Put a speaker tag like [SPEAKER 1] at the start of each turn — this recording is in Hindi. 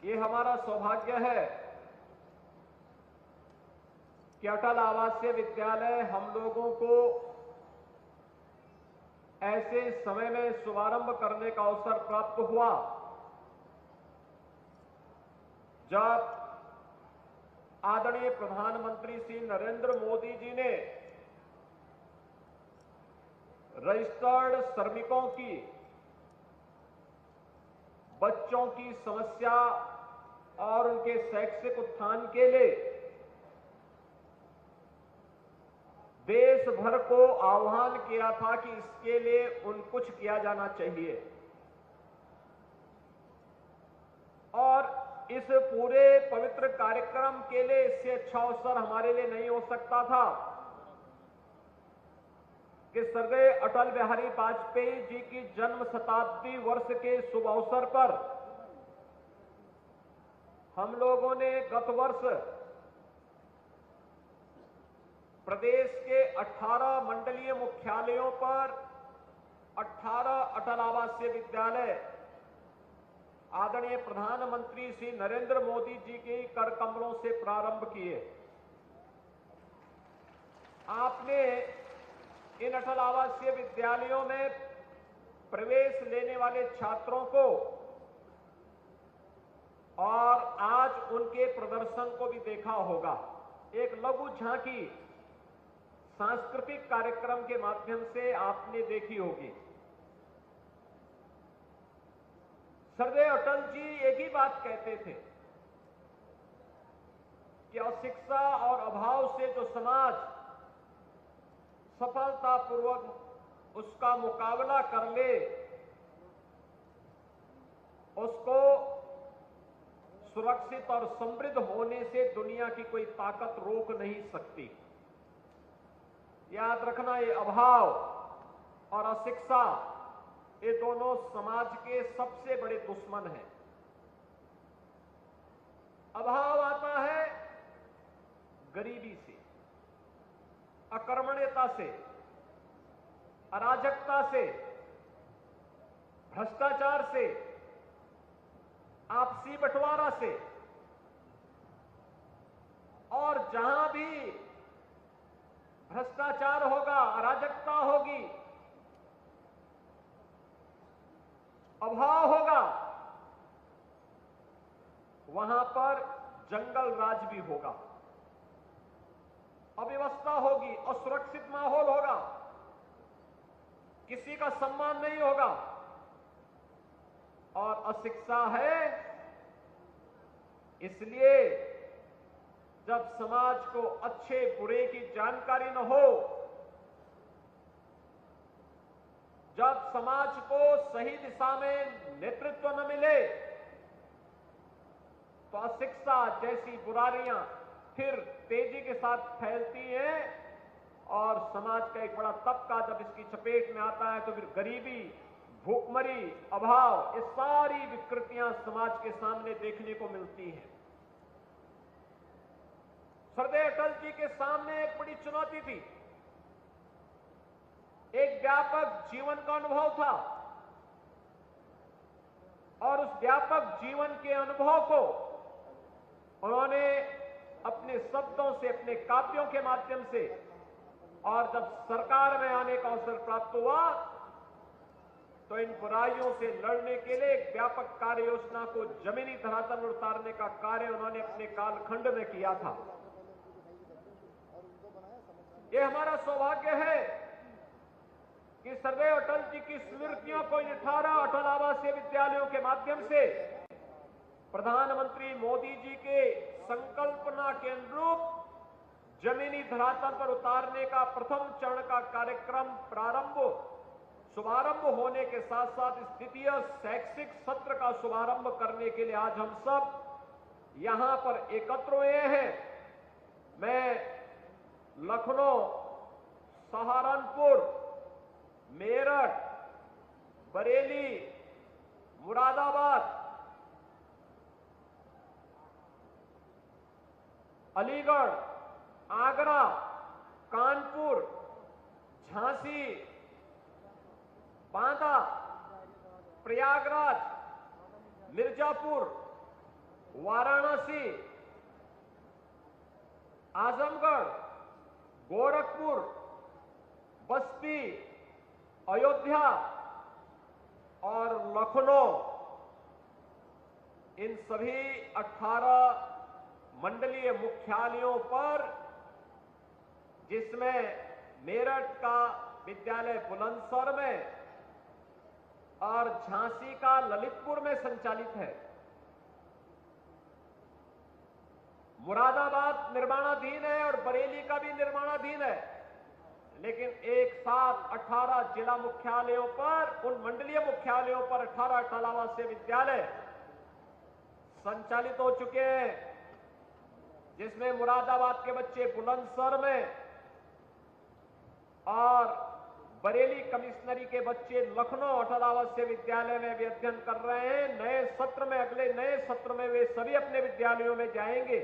[SPEAKER 1] ये हमारा सौभाग्य है कि अटल आवासीय विद्यालय हम लोगों को ऐसे समय में शुभारंभ करने का अवसर प्राप्त हुआ जब आदरणीय प्रधानमंत्री श्री नरेंद्र मोदी जी ने रजिस्टर्ड श्रमिकों की बच्चों की समस्या और उनके शैक्षिक उत्थान के लिए देश भर को आह्वान किया था कि इसके लिए कुछ किया जाना चाहिए। और इस पूरे पवित्र कार्यक्रम के लिए इससे अच्छा अवसर हमारे लिए नहीं हो सकता था कि स्वर्गीय अटल बिहारी वाजपेयी जी की जन्म शताब्दी वर्ष के शुभ अवसर पर हम लोगों ने गत वर्ष प्रदेश के 18 मंडलीय मुख्यालयों पर 18 अटल आवासीय विद्यालय आदरणीय प्रधानमंत्री श्री नरेंद्र मोदी जी के कर कमलों से प्रारंभ किए। आपने इन अटल आवासीय विद्यालयों में प्रवेश लेने वाले छात्रों को और आज उनके प्रदर्शन को भी देखा होगा। एक लघु झांकी सांस्कृतिक कार्यक्रम के माध्यम से आपने देखी होगी। सरदार अटल जी एक ही बात कहते थे कि अशिक्षा और अभाव से जो समाज सफलतापूर्वक उसका मुकाबला कर ले उसको सुरक्षित और समृद्ध होने से दुनिया की कोई ताकत रोक नहीं सकती। याद रखना, ये अभाव और अशिक्षा ये दोनों समाज के सबसे बड़े दुश्मन हैं। अभाव आता है गरीबी से, अकर्मण्यता से, अराजकता से, भ्रष्टाचार से, आपसी बंटवारा से। और जहां भी भ्रष्टाचार होगा, अराजकता होगी, अभाव होगा, वहां पर जंगल राज भी होगा, अव्यवस्था होगी, असुरक्षित माहौल होगा, किसी का सम्मान नहीं होगा। और अशिक्षा है, इसलिए जब समाज को अच्छे बुरे की जानकारी न हो, जब समाज को सही दिशा में नेतृत्व न मिले, तो अशिक्षा जैसी बुराइयां फिर तेजी के साथ फैलती हैं और समाज का एक बड़ा तबका जब इसकी चपेट में आता है तो फिर गरीबी, भूखमरी, अभाव, ये सारी विकृतियां समाज के सामने देखने को मिलती हैं। सरदार अटल जी के सामने एक बड़ी चुनौती थी। एक व्यापक जीवन का अनुभव था और उस व्यापक जीवन के अनुभव को उन्होंने अपने शब्दों से, अपने काव्यों के माध्यम से, और जब सरकार में आने का अवसर प्राप्त हुआ तो इन बुराइयों से लड़ने के लिए एक व्यापक कार्य योजना को जमीनी धरातल पर उतारने का कार्य उन्होंने अपने कालखंड में किया था। ये हमारा सौभाग्य है कि सरदार अटल जी की स्मृतियों को 18 अटल आवासीय विद्यालयों के माध्यम से प्रधानमंत्री मोदी जी के संकल्पना के अनुरूप जमीनी धरातल पर उतारने का प्रथम चरण का कार्यक्रम शुभारंभ होने के साथ साथ इस द्वितीय शैक्षिक सत्र का शुभारंभ करने के लिए आज हम सब यहां पर एकत्र हुए हैं। मैं लखनऊ, सहारनपुर, मेरठ, बरेली, मुरादाबाद, अलीगढ़, आगरा, कानपुर, झांसी, बांदा, प्रयागराज, मिर्जापुर, आजमगढ़, गोरखपुर, बस्ती, अयोध्या और लखनऊ, इन सभी 18 मंडलीय मुख्यालयों पर, जिसमें मेरठ का विद्यालय बुलंदशहर में और झांसी का ललितपुर में संचालित है, मुरादाबाद निर्माणाधीन है और बरेली का भी निर्माणाधीन है, लेकिन एक साथ 18 जिला मुख्यालयों पर, उन मंडलीय मुख्यालयों पर 18 आवासीय विद्यालय संचालित हो चुके हैं, जिसमें मुरादाबाद के बच्चे बुलंदशहर में और बरेली कमिश्नरी के बच्चे लखनऊ 18 आवासीय विद्यालय में भी अध्ययन कर रहे हैं। नए सत्र में, अगले नए सत्र में वे सभी अपने विद्यालयों में जाएंगे।